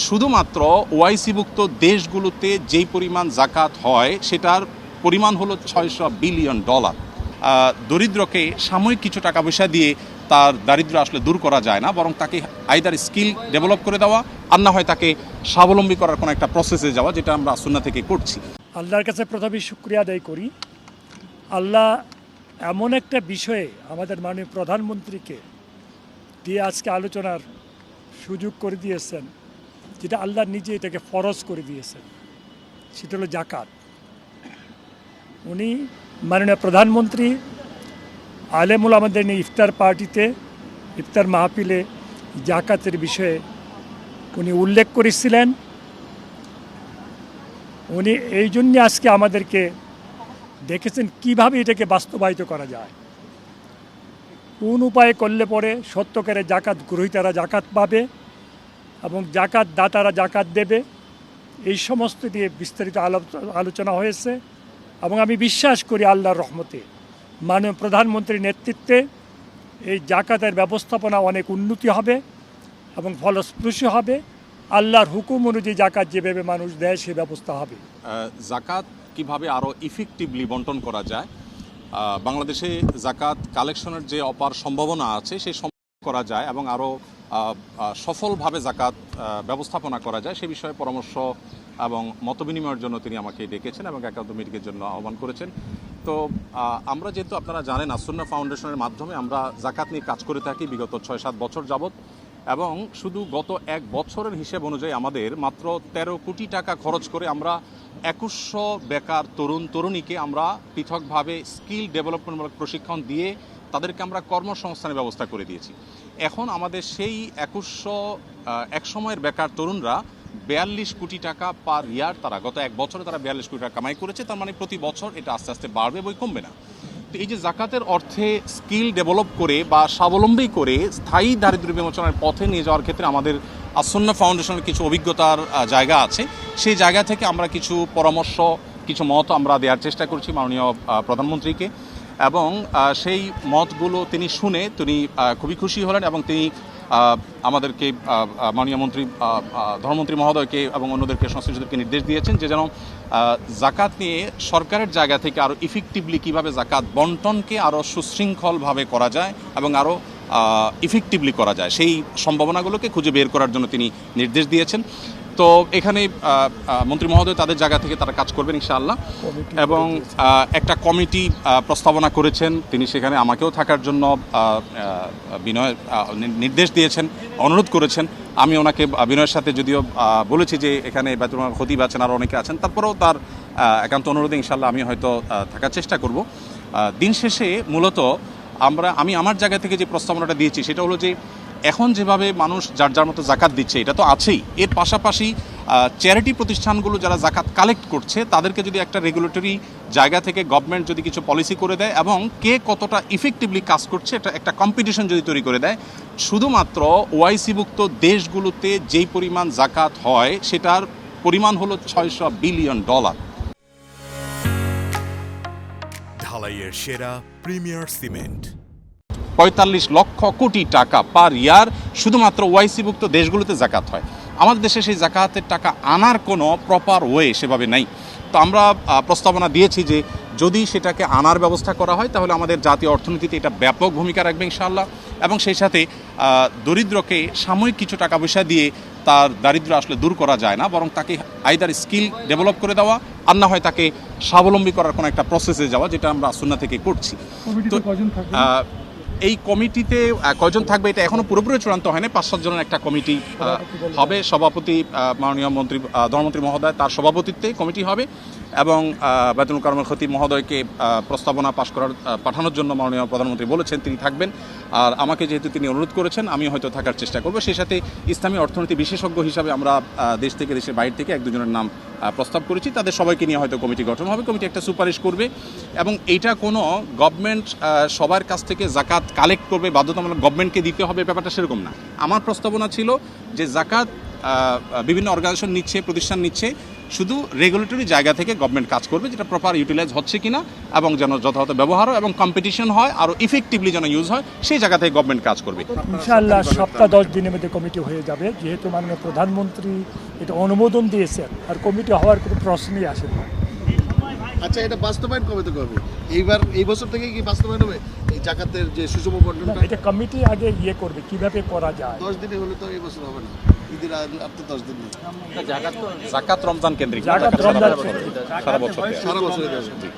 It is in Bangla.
শুধুমাত্র ওআইসিভুক্ত দেশগুলোতে যেই পরিমাণ জাকাত হয় সেটার পরিমাণ হলো $600 বিলিয়ন। দরিদ্রকে সাময়িক কিছু টাকা পয়সা দিয়ে তার দারিদ্র আসলে দূর করা যায় না, বরং তাকে আইদার স্কিল ডেভেলপ করে দেওয়া আর না হয় তাকে স্বাবলম্বী করার কোনো একটা প্রসেসে যাওয়া, যেটা আমরা সুন্নাহ থেকে করছি। আল্লাহর কাছে প্রথমে শুকরিয়া আদায় করি। আল্লাহ এমন একটা বিষয়ে আমাদের মাননীয় প্রধানমন্ত্রীকে দিয়ে আজকে আলোচনার সুযোগ করে দিয়েছেন, যেটা আল্লাহ নিজে এটাকে ফরজ করে দিয়েছেন, সেটা হলো জাকাত। উনি মাননীয় প্রধানমন্ত্রী আলেমুল আমাদের নিয়ে ইফতার পার্টিতে, ইফতার মাহফিলে জাকাতের বিষয়ে উনি উল্লেখ করেছিলেন। উনি এই জন্য আজকে আমাদেরকে দেখেছেন কিভাবে এটাকে বাস্তবায়িত করা যায়, কোন উপায়ে করলে পরে সত্যকারে জাকাত গ্রহীতারা জাকাত পাবে এবং জাকাত দাতারা জাকাত দেবে, এই সমস্ত দিয়ে বিস্তারিত আলোচনা হয়েছে। এবং আমি বিশ্বাস করি আল্লাহর রহমতে মাননীয় প্রধানমন্ত্রীর নেতৃত্বে এই জাকাতের ব্যবস্থাপনা অনেক উন্নতি হবে এবং ফলপ্রসূ হবে। আল্লাহর হুকুম অনুযায়ী জাকাত যেভাবে মানুষ দেয় সে ব্যবস্থা হবে। জাকাত কিভাবে আরও ইফেক্টিভলি বন্টন করা যায়, বাংলাদেশে জাকাত কালেকশনের যে অপার সম্ভাবনা আছে সেই করা যায় এবং আরও সফলভাবে জাকাত ব্যবস্থাপনা করা যায় সে বিষয়ে পরামর্শ এবং মতবিনিময়ের জন্য তিনি আমাকে ডেকেছেন এবং একান্ত মিটিংয়ের জন্য আহ্বান করেছেন। তো আমরা যেহেতু আপনারা জানেন সুন্নাহ ফাউন্ডেশনের মাধ্যমে আমরা জাকাত নিয়ে কাজ করে থাকি বিগত 6-7 বছর যাবৎ, এবং শুধু গত 1 বছরের হিসেব অনুযায়ী আমাদের মাত্র 13 কোটি টাকা খরচ করে আমরা 2100 বেকার তরুণ তরুণীকে আমরা পৃথকভাবে স্কিল ডেভেলপমেন্টমূলক প্রশিক্ষণ দিয়ে তাদেরকে আমরা কর্মসংস্থানের ব্যবস্থা করে দিয়েছি। এখন আমাদের সেই 2100 এক সময়ের বেকার তরুণরা 42 কোটি টাকা পার ইয়ার, তারা গত 1 বছরে তারা 42 কোটি টাকা কামাই করেছে। তার মানে প্রতি বছর এটা আস্তে আস্তে বাড়বে, বই কমবে না। তো এই যে জাকাতের অর্থে স্কিল ডেভেলপ করে বা স্বাবলম্বী করে স্থায়ী দারিদ্র্য বিমোচনের পথে নিয়ে যাওয়ার ক্ষেত্রে আমাদের সুন্নাহ ফাউন্ডেশনের কিছু অভিজ্ঞতার জায়গা আছে। সেই জায়গা থেকে আমরা কিছু পরামর্শ, কিছু মত আমরা দেওয়ার চেষ্টা করছি মাননীয় প্রধানমন্ত্রীকে, এবং সেই মতগুলো তিনি শুনে তিনি খুবই খুশি হলেন এবং তিনি আমাদেরকে মাননীয় মন্ত্রী ধর্মমন্ত্রী মহোদয়কে এবং অন্যদেরকে সংশ্লিষ্টদেরকে নির্দেশ দিয়েছেন যে যেন জাকাত নিয়ে সরকারের জায়গা থেকে আরও ইফেক্টিভলি কীভাবে জাকাত বন্টনকে আরও সুশৃঙ্খলভাবে করা যায় এবং আরও ইফেক্টিভলি করা যায় সেই সম্ভাবনাগুলোকে খুঁজে বের করার জন্য তিনি নির্দেশ দিয়েছেন। তো এখানে মন্ত্রী মহোদয় তাদের জায়গা থেকে তারা কাজ করবেন ইনশাআল্লাহ, এবং একটা কমিটি প্রস্তাবনা করেছেন। তিনি সেখানে আমাকেও থাকার জন্য নির্দেশ দিয়েছেন, অনুরোধ করেছেন। আমি ওনাকে বিনয়ের সাথে যদিও বলেছি যে এখানে বাইতুল মাল খতিব আছেন, আরও অনেকে আছেন, তারপরেও তার একান্ত অনুরোধে ইনশাআল্লাহ আমি হয়তো থাকার চেষ্টা করব। দিন শেষে মূলত আমি আমার জায়গা থেকে যে প্রস্তাবনাটা দিয়েছি সেটা হলো যে এখন যেভাবে মানুষ যার যার মতো জাকাত দিচ্ছে এটা তো আছেই, এর পাশাপাশি চ্যারিটি প্রতিষ্ঠানগুলো যারা জাকাত কালেক্ট করছে তাদেরকে যদি একটা রেগুলেটরি জায়গা থেকে গভর্নমেন্ট যদি কিছু পলিসি করে দেয় এবং কে কতটা ইফেক্টিভলি কাজ করছে এটা একটা কম্পিটিশন যদি তৈরি করে দেয়, শুধুমাত্র ওআইসিভুক্ত দেশগুলোতে যেই পরিমাণ জাকাত হয় সেটার পরিমাণ হলো $600 বিলিয়ন। ঢালাইয়ের সেরা প্রিমিয়ার সিমেন্ট 45 লক্ষ কোটি টাকা পার ইয়ার শুধুমাত্র ওআইসিভুক্ত দেশগুলোতে জাকাত হয়। আমাদের দেশে সেই জাকাতের টাকা আনার কোনো প্রপার ওয়ে সেভাবে নাই। তো আমরা প্রস্তাবনা দিয়েছি যে যদি সেটাকে আনার ব্যবস্থা করা হয় তাহলে আমাদের জাতীয় অর্থনীতিতে এটা ব্যাপক ভূমিকা রাখবে ইনশাআল্লাহ, এবং সেই সাথে দরিদ্রকে সাময়িক কিছু টাকা পয়সা দিয়ে তার দারিদ্র আসলে দূর করা যায় না, বরং তাকে আইদার স্কিল ডেভেলপ করে দেওয়া আর না হয় তাকে স্বাবলম্বী করার কোনো একটা প্রসেসে যাওয়া, যেটা আমরা সুন্নাহ থেকে করছি। তো এই কমিটিতে কয়জন থাকবে এটা এখনো পুরোপুরি চূড়ান্ত হয়নি। 5-7 জনের একটা কমিটি হবে। সভাপতি মাননীয় মন্ত্রী ধর্মমন্ত্রী মহোদয়, তার সভাপতিত্বে কমিটি হবে, এবং বাইতুল মুকাররমের খতিব মহোদয়কে প্রস্তাবনা পাঠানোর জন্য মাননীয় প্রধানমন্ত্রী বলেছেন তিনি থাকবেন। আর আমাকে যেহেতু তিনি অনুরোধ করেছেন আমি হয়তো থাকার চেষ্টা করব। সেই সাথে ইসলামী অর্থনীতি বিশেষজ্ঞ হিসাবে আমরা দেশ থেকে দেশের বাইরে থেকে 1-2 জনের নাম প্রস্তাব করেছি। তাদের সবাইকে নিয়ে হয়তো কমিটি গঠন হবে। কমিটি একটা সুপারিশ করবে, এবং এইটা কোনো গভর্নমেন্ট সবার কাছ থেকে জাকাত কালেক্ট করবে বাধ্যতামূলক গভর্নমেন্টকে দিতে হবে ব্যাপারটা সেরকম না। আমার প্রস্তাবনা ছিল যে জাকাত বিভিন্ন অর্গানাইজেশন নিচ্ছে, প্রতিষ্ঠান নিচ্ছে, শুধু রেগুলেটরি জায়গা থেকে গভর্নমেন্ট কাজ করবে, যেটা প্রপার ইউটিলাইজ হচ্ছে কিনা এবং যেন যথাযথ ব্যবহার হয় এবং কম্পিটিশন হয়, আরও ইফেক্টিভলি যেন ইউজ হয়, সেই জায়গা থেকে গভর্নমেন্ট কাজ করবে। ইনশাআল্লাহ সপ্তাহ 10 দিনের মধ্যে কমিটি হয়ে যাবে, যেহেতু মাননীয় প্রধানমন্ত্রী এটা অনুমোদন দিয়েছেন, আর কমিটি হওয়ার কোনো প্রশ্নই আসে না। আচ্ছা, এটা বাস্তবায়ন কবে থেকে হবে? এই বছর থেকে কি বাস্তবায়ন হবে এই জাকাতের যে সুষম বন্টনটা? এটা কমিটি আগে করবে কিভাবে করা যায়। 10 দিনে হলে তো এই বছর হবে না, ঈদের আর তো 10 দিন নেই। জাকাত রমজান কেন্দ্রিক, জাকাত রমজান সারা বছর দেয়া। সারা বছরই দেওয়া হবে।